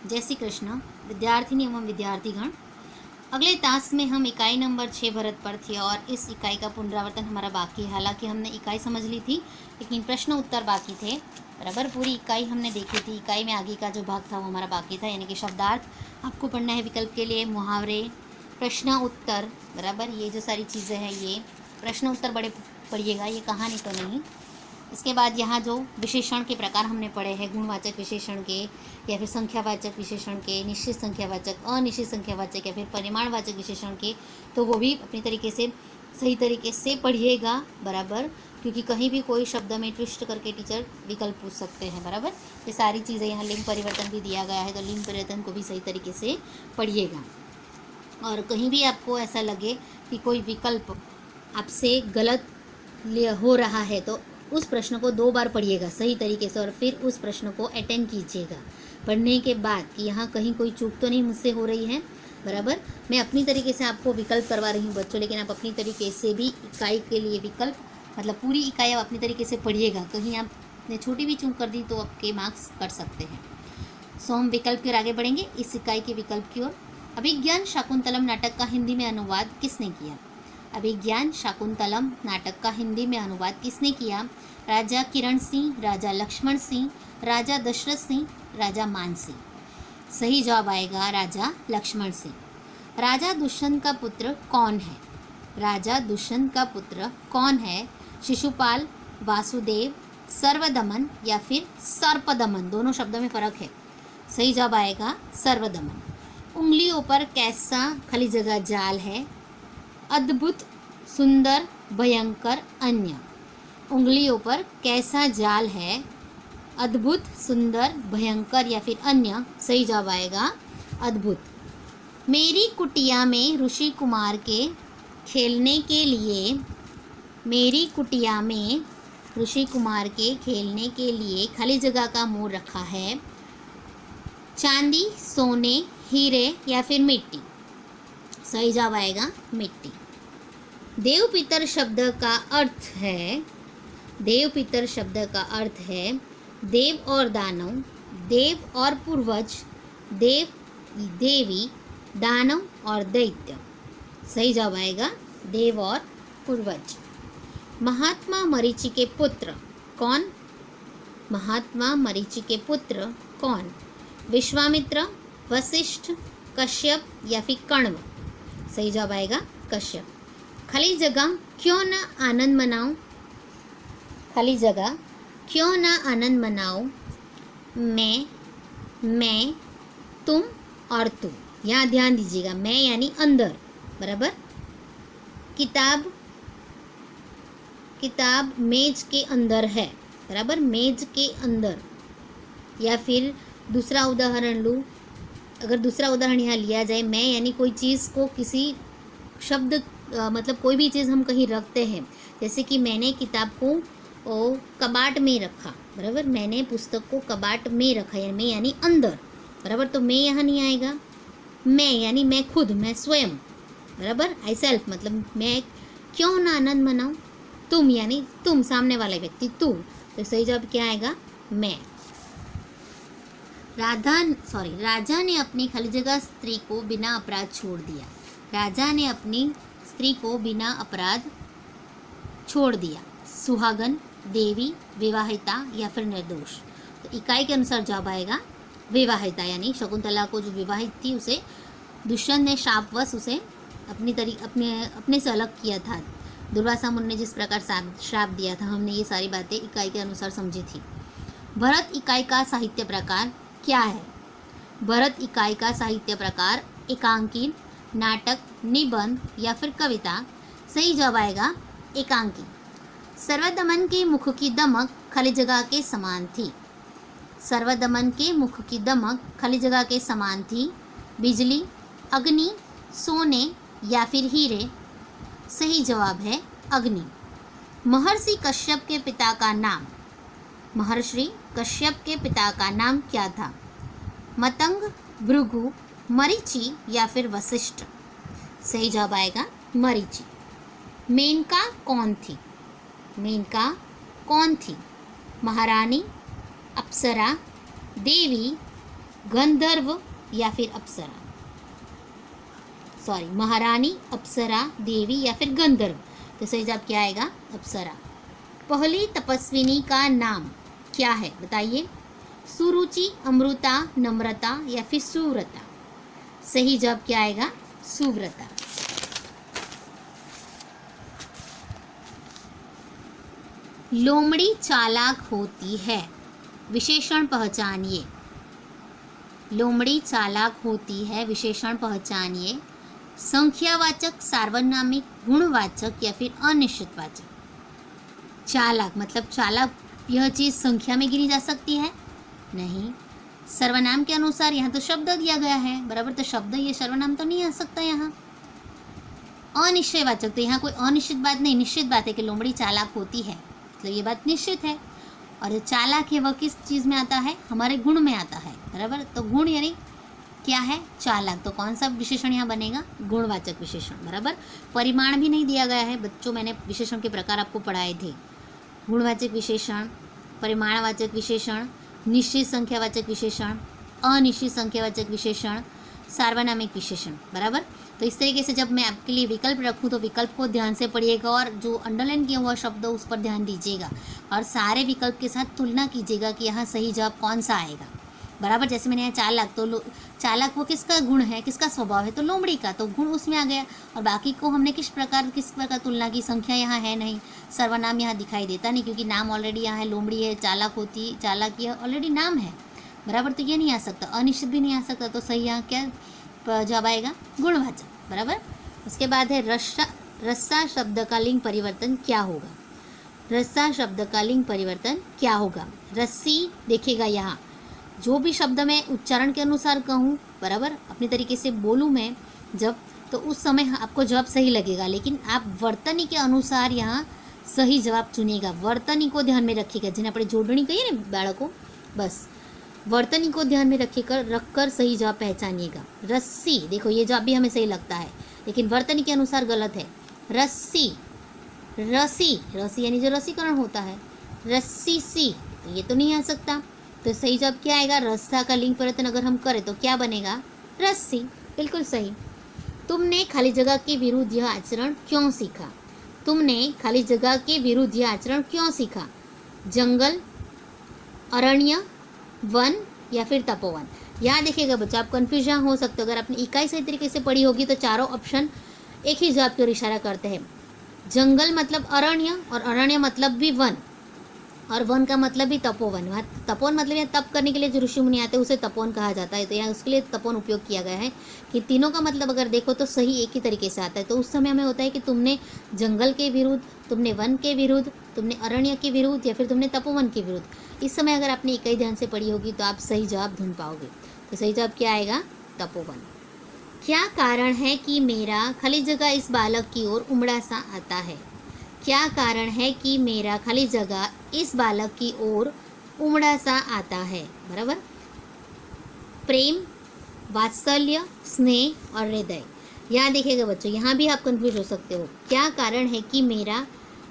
जय श्री कृष्ण विद्यार्थिनी एवं विद्यार्थीगण। अगले टास्क में हम इकाई नंबर 6 भरत पर थे और इस इकाई का पुनरावर्तन हमारा बाकी है। हालांकि हमने इकाई समझ ली थी लेकिन प्रश्न उत्तर बाकी थे। बराबर पूरी इकाई हमने देखी थी। इकाई में आगे का जो भाग था वो हमारा बाकी था, यानी कि शब्दार्थ आपको पढ़ना है, विकल्प के लिए मुहावरे, प्रश्न उत्तर। बराबर ये जो सारी चीज़ें हैं, ये प्रश्न उत्तर बड़े पढ़िएगा, ये कहानी तो नहीं। इसके बाद यहाँ जो विशेषण के प्रकार हमने पढ़े हैं, गुणवाचक विशेषण के या फिर संख्यावाचक विशेषण के, निश्चित संख्यावाचक, अनिश्चित संख्यावाचक या फिर परिमाणवाचक विशेषण के, तो वो भी अपनी तरीके से सही तरीके से पढ़िएगा। बराबर, क्योंकि कहीं भी कोई शब्द में ट्विस्ट करके टीचर विकल्प पूछ सकते हैं। बराबर, ये सारी चीज़ें, यहाँ लिंग परिवर्तन भी दिया गया है तो लिंग परिवर्तन को भी सही तरीके से पढ़िएगा। और कहीं भी आपको ऐसा लगे कि कोई विकल्प आपसे गलत हो रहा है तो उस प्रश्न को 2 बार पढ़िएगा सही तरीके से और फिर उस प्रश्न को अटेंड कीजिएगा। पढ़ने के बाद कि यहाँ कहीं कोई चूक तो नहीं मुझसे हो रही है। बराबर, मैं अपनी तरीके से आपको विकल्प करवा रही हूँ बच्चों, लेकिन आप अपनी तरीके से भी इकाई के लिए विकल्प, मतलब पूरी इकाई आप अपनी तरीके से पढ़िएगा। कहीं आपने छोटी भी चूक कर दी तो आपके मार्क्स कट सकते हैं। सो हम विकल्प की ओर आगे बढ़ेंगे, इस इकाई के विकल्प की ओर। अभिज्ञान शाकुंतलम नाटक का हिंदी में अनुवाद किसने किया? अभिज्ञान शाकुंतलम नाटक का हिंदी में अनुवाद किसने किया? राजा किरण सिंह, राजा लक्ष्मण सिंह, राजा दशरथ सिंह, राजा मान सिंह। सही जवाब आएगा राजा लक्ष्मण सिंह। राजा दुष्यंत का पुत्र कौन है? राजा दुष्यंत का पुत्र कौन है? शिशुपाल, वासुदेव, सर्वदमन या फिर सर्पदमन। दोनों शब्दों में फर्क है। सही जवाब आएगा सर्वदमन। उंगलियों पर कैसा खाली जगह जाल है? अद्भुत, सुंदर, भयंकर, अन्य। उंगलियों पर कैसा जाल है? अद्भुत, सुंदर, भयंकर या फिर अन्य। सही जवाब आएगा अद्भुत। मेरी कुटिया में ऋषि कुमार के खेलने के लिए, मेरी कुटिया में ऋषि कुमार के खेलने के लिए खाली जगह का मोल रखा है। चांदी, सोने, हीरे या फिर मिट्टी। सही जवाब आएगा मिट्टी। देव पितर शब्द का अर्थ है, देव पितर शब्द का अर्थ है देव और दानव, देव और पूर्वज, देव, देवी, दानव और दैत्य। सही जवाब आएगा देव और पूर्वज। महात्मा मरीचि के पुत्र कौन? महात्मा मरीचि के पुत्र कौन? विश्वामित्र, वशिष्ठ, कश्यप या फिर कण्व। सही जवाब आएगा कश्यप। खाली जगह क्यों ना आनंद मनाओ? खाली जगह क्यों ना आनंद मनाओ? मैं, तुम और तू। यहाँ ध्यान दीजिएगा, मैं यानी अंदर। बराबर, किताब, किताब मेज के अंदर है। बराबर, मेज के अंदर। या फिर दूसरा उदाहरण लूँ, अगर दूसरा उदाहरण यहाँ लिया जाए, मैं यानी कोई चीज़ को किसी शब्द, मतलब कोई भी चीज़ हम कहीं रखते हैं, जैसे कि मैंने किताब को कबाट में रखा। बराबर, मैंने पुस्तक को कबाट में रखा, यानी मैं यानी अंदर। बराबर, तो मैं यहाँ नहीं आएगा। मैं यानी मैं खुद, मैं स्वयं। बराबर, आई सेल्फ, मतलब मैं क्यों ना आनंद मनाऊं? तुम यानी तुम, सामने वाला व्यक्ति तू। तो सही जवाब क्या आएगा? मैं। राजा ने अपनी खाली जगह स्त्री को बिना अपराध छोड़ दिया। राजा ने अपनी स्त्री को बिना अपराध छोड़ दिया। सुहागन, देवी, विवाहिता या फिर निर्दोष। तो इकाई के अनुसार जवाब आएगा विवाहिता, यानी शकुंतला को जो विवाहित थी उसे दुष्यंत ने शापवश उसे अपने से अलग किया था। दुर्वासा मुनि ने जिस प्रकार श्राप दिया था, हमने ये सारी बातें इकाई के अनुसार समझी थी। भरत इकाई का साहित्य प्रकार क्या है? भरत इकाई का साहित्य प्रकार एकांकी, नाटक, निबंध या फिर कविता। सही जवाब आएगा एकांकी। सर्वदमन के मुख की दमक खाली जगह के समान थी। सर्वदमन के मुख की दमक खाली जगह के समान थी। बिजली, अग्नि, सोने या फिर हीरे। सही जवाब है अग्नि। महर्षि कश्यप के पिता का नाम, महर्षि कश्यप के पिता का नाम क्या था? मतंग, भृगु, मरीचि या फिर वशिष्ठ। सही जवाब आएगा मरीचि। मेनका कौन थी? मेनका कौन थी? महारानी, अप्सरा, देवी, गंधर्व या फिर अप्सरा। सॉरी, महारानी, अप्सरा, देवी या फिर गंधर्व। तो सही जवाब क्या आएगा? अप्सरा। पहली तपस्विनी का नाम क्या है बताइए? सुरुचि, अमृता, नम्रता या फिर सुव्रता। सही जवाब क्या आएगा? सुव्रता। लोमड़ी चालाक होती है, विशेषण पहचानिए। लोमड़ी चालाक होती है, विशेषण पहचानिए। संख्यावाचक, सार्वनामिक, गुणवाचक या फिर अनिश्चितवाचक। चालाक मतलब चालाक यह चीज़ संख्या में गिनी जा सकती है? नहीं। सर्वनाम के अनुसार यहाँ तो शब्द दिया गया है, बराबर, तो शब्द ये सर्वनाम तो नहीं आ सकता यहाँ। अनिश्चयवाचक, तो यहाँ कोई अनिश्चित बात नहीं, निश्चित बात है कि लोमड़ी चालाक होती है, मतलब ये बात निश्चित है। और चालाक है वह किस चीज़ में आता है? हमारे गुण में आता है, बराबर। तो गुण यानी क्या है? चालाक। तो कौन सा विशेषण यहाँ बनेगा? गुणवाचक विशेषण, बराबर। परिमाण भी नहीं दिया गया है बच्चों, मैंने विशेषण के प्रकार आपको पढ़ाए थे। गुणवाचक विशेषण, परिमाणवाचक विशेषण, निश्चित संख्यावाचक विशेषण, अनिश्चित संख्यावाचक विशेषण, सार्वनामिक विशेषण, बराबर। तो इस तरीके से जब मैं आपके लिए विकल्प रखूँ तो विकल्प को ध्यान से पढ़िएगा और जो अंडरलाइन किया हुआ शब्द उस पर ध्यान दीजिएगा और सारे विकल्प के साथ तुलना कीजिएगा कि यहाँ सही जवाब कौन सा आएगा, बराबर। जैसे मैंने यहाँ चालाक, तो चालाक वो किसका गुण है, किसका स्वभाव है? तो लोमड़ी का, तो गुण उसमें आ गया। और बाकी को हमने किस प्रकार तुलना की? संख्या यहाँ है नहीं, सर्वनाम यहाँ दिखाई देता नहीं क्योंकि नाम ऑलरेडी यहाँ है, लोमड़ी है, चालाक होती, चालाक यह ऑलरेडी नाम है, बराबर। तो ये नहीं आ सकता, अनिश्चित भी नहीं आ सकता। तो सही यहाँ क्या जवाब आएगा? गुणवाचक, बराबर। उसके बाद है रस्सा शब्द का लिंग परिवर्तन क्या होगा? रस्सा शब्द का लिंग परिवर्तन क्या होगा? रस्सी, देखिएगा यहाँ जो भी शब्द मैं उच्चारण के अनुसार कहूँ, बराबर, अपनी तरीके से बोलूँ मैं जब, तो उस समय आपको जवाब सही लगेगा, लेकिन आप वर्तनी के अनुसार यहाँ सही जवाब चुनिएगा। वर्तनी को ध्यान में रखिएगा, जिन्हें આપણે जोड़नी कहिए ना बाળકો, बस वर्तनी को ध्यान में रखकर सही जवाब पहचानिएगा। रस्सी, देखो ये जवाब भी हमें सही लगता है, लेकिन वर्तनी के अनुसार गलत है। रस्सी, रसी, रसी यानी जो रसीकरण होता है, रस्सी सी, तो ये तो नहीं आ सकता। तो सही जवाब क्या आएगा? रस्सा का लिंग परिवर्तन अगर हम करें तो क्या बनेगा? रस्सी, बिल्कुल सही। तुमने खाली जगह के विरुद्ध यह आचरण क्यों सीखा? तुमने खाली जगह के विरुद्ध यह आचरण क्यों सीखा? जंगल, अरण्य, वन या फिर तपोवन। यहाँ देखिएगा बच्चा, आप कन्फ्यूज यहाँ हो सकते हो। अगर आपने इकाई सही तरीके से पढ़ी होगी तो चारों ऑप्शन एक ही जवाब की ओर इशारा करते हैं। जंगल मतलब अरण्य, और अरण्य मतलब भी वन, और वन का मतलब भी तपोवन। वहाँ तपोवन मतलब यहाँ तप करने के लिए जो ऋषि मुनि आते हैं उसे तपोवन कहा जाता है, तो यहाँ उसके लिए तपोवन उपयोग किया गया है। कि तीनों का मतलब अगर देखो तो सही एक ही तरीके से आता है। तो उस समय हमें होता है कि तुमने जंगल के विरुद्ध, तुमने वन के विरुद्ध, तुमने अरण्य के विरुद्ध या फिर तुमने तपोवन के विरुद्ध। इस समय अगर आपने इकाई ध्यान से पढ़ी होगी तो आप सही जवाब ढूंढ पाओगे। तो सही जवाब क्या आएगा? तपोवन। क्या कारण है कि मेरा खाली जगह इस बालक की ओर उमड़ा सा आता है? क्या कारण है कि मेरा खाली जगह इस बालक की ओर उमड़ा सा आता है? बराबर। प्रेम, वात्सल्य, स्नेह और हृदय। यहाँ देखिएगा बच्चों, यहाँ भी आप कंफ्यूज हो सकते हो। क्या कारण है कि मेरा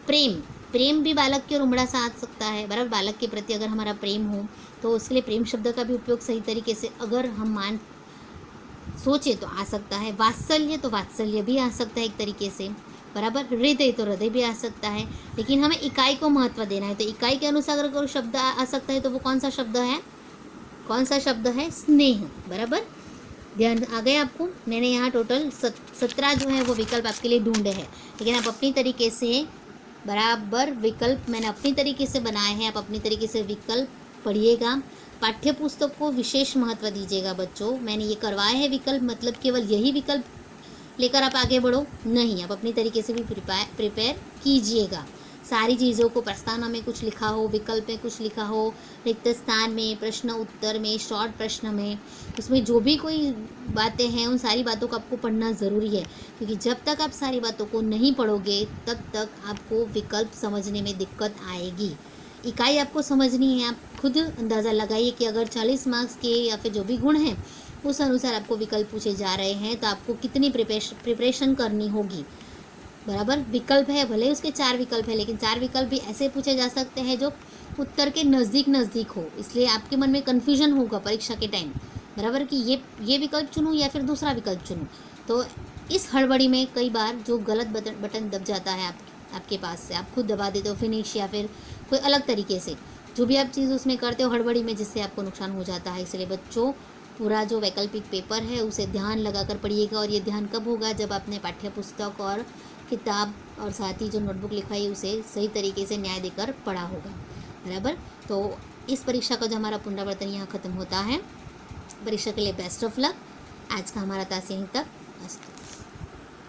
प्रेम, प्रेम भी बालक की ओर उमड़ा सा आ सकता है, बराबर। बालक के प्रति अगर हमारा प्रेम हो तो उसके लिए प्रेम शब्द का भी उपयोग सही तरीके से अगर हम सोचे तो आ सकता है। वात्सल्य, तो वात्सल्य भी आ सकता है एक तरीके से, बराबर। हृदय, तो हृदय भी आ सकता है, लेकिन हमें इकाई को महत्व देना है। तो इकाई के अनुसार अगर कोई शब्द आ सकता है तो वो कौन सा शब्द है? कौन सा शब्द है? स्नेह, बराबर। ध्यान आ गए आपको? मैंने यहाँ टोटल 17 जो है वो विकल्प आपके लिए ढूंढे हैं, लेकिन आप अपनी तरीके से बराबर विकल्प मैंने अपनी तरीके से बनाए हैं। आप अपनी तरीके से विकल्प पढ़िएगा। पाठ्य पुस्तक को विशेष महत्व दीजिएगा बच्चों। मैंने ये करवाए हैं विकल्प, मतलब केवल यही विकल्प लेकर आप आगे बढ़ो नहीं, आप अपनी तरीके से भी प्रिपेयर कीजिएगा। सारी चीज़ों को, प्रस्तावना में कुछ लिखा हो, विकल्प में कुछ लिखा हो, रिक्त स्थान में, प्रश्न उत्तर में, शॉर्ट प्रश्न में, उसमें जो भी कोई बातें हैं उन सारी बातों को आपको पढ़ना ज़रूरी है, क्योंकि जब तक आप सारी बातों को नहीं पढ़ोगे तब तक आपको विकल्प समझने में दिक्कत आएगी। इकाई आपको समझनी है, आप खुद अंदाज़ा लगाइए कि अगर 40 मार्क्स के या फिर जो भी गुण हैं उस अनुसार आपको विकल्प पूछे जा रहे हैं तो आपको कितनी प्रिपरेशन करनी होगी, बराबर। विकल्प है, भले उसके 4 विकल्प है, लेकिन 4 विकल्प भी ऐसे पूछे जा सकते हैं जो उत्तर के नज़दीक हो, इसलिए आपके मन में कन्फ्यूजन होगा परीक्षा के टाइम। बराबर कि ये विकल्प चुनूँ या फिर दूसरा विकल्प चुनूँ। तो इस हड़बड़ी में कई बार जो गलत बटन दब जाता है आपके पास से, आप खुद दबा देते हो फिनिश या फिर कोई अलग तरीके से, जो भी आप चीज़ उसमें करते हो हड़बड़ी में, जिससे आपको नुकसान हो जाता है। इसलिए बच्चों, पूरा जो वैकल्पिक पेपर है उसे ध्यान लगाकर पढ़िएगा। और ये ध्यान कब होगा, जब आपने पाठ्य पुस्तक और किताब और साथ ही जो नोटबुक लिखवाई उसे सही तरीके से न्याय देकर पढ़ा होगा। बराबर। तो इस परीक्षा का जो हमारा पुनरावर्तन यहाँ ख़त्म होता है। परीक्षा के लिए बेस्ट ऑफ लक। आज का हमारा टास्क यहीं तक। अस्तु।